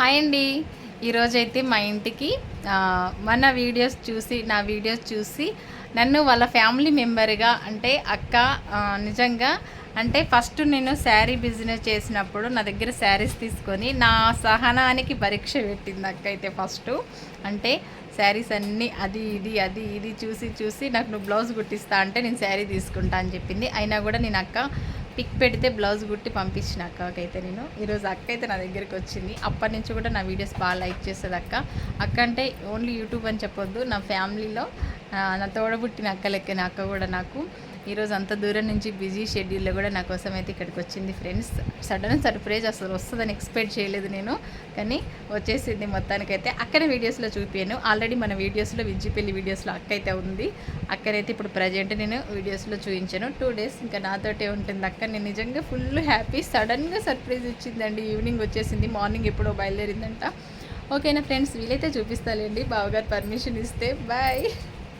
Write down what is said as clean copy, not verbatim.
Hi అండి. ఈరోజైతే మా ఇంటికి మన వీడియోస్ చూసి నా వీడియోస్ చూసి నన్ను వాళ్ళ ఫ్యామిలీ మెంబర్గా అంటే అక్క నిజంగా అంటే ఫస్ట్ నేను శారీ బిజినెస్ చేసినప్పుడు నా దగ్గర శారీస్ తీసుకొని నా సహనానికి పరీక్ష పెట్టింది అక్క అయితే ఫస్ట్. అంటే శారీస్ అన్నీ అది ఇది చూసి చూసి నాకు నువ్వు బ్లౌజ్ కుట్టిస్తా అంటే నేను శారీ తీసుకుంటా అని చెప్పింది. అయినా కూడా నేను అక్క పిక్ పెడితే బ్లౌజ్ కుట్టి పంపించిన అక్కకైతే నేను ఈరోజు అక్క అయితే నా దగ్గరికి వచ్చింది. అప్పటి నుంచి కూడా నా వీడియోస్ బాగా లైక్ చేస్తుంది అక్క అంటే ఓన్లీ యూట్యూబ్ అని చెప్పొద్దు, నా ఫ్యామిలీలో నా తోడబుట్టిన అక్క లెక్కన అక్క కూడా నాకు ఈరోజు అంత దూరం నుంచి బిజీ షెడ్యూల్లో కూడా నా కోసం అయితే ఇక్కడికి వచ్చింది ఫ్రెండ్స్. సడన్ సర్ప్రైజ్, అసలు వస్తుందని ఎక్స్పెక్ట్ చేయలేదు నేను, కానీ వచ్చేసింది మొత్తానికైతే. అక్కనే వీడియోస్లో చూపాను ఆల్రెడీ, మన వీడియోస్లో విజ్జిపల్లి వీడియోస్లో అక్క అయితే ఉంది. అక్కనైతే ఇప్పుడు ప్రజెంట్ నేను వీడియోస్లో చూపించాను. 2 days ఇంకా నాతోటే ఉంటుంది అక్క. నేను నిజంగా ఫుల్ హ్యాపీ. సడన్గా సర్ప్రైజ్ ఇచ్చిందండి. ఈవినింగ్ వచ్చేసింది, మార్నింగ్ ఎప్పుడో బయలుదేరిందంట. ఓకేనా ఫ్రెండ్స్, వీలైతే చూపిస్తాలేండి బావగారు పర్మిషన్ ఇస్తే. బాయ్.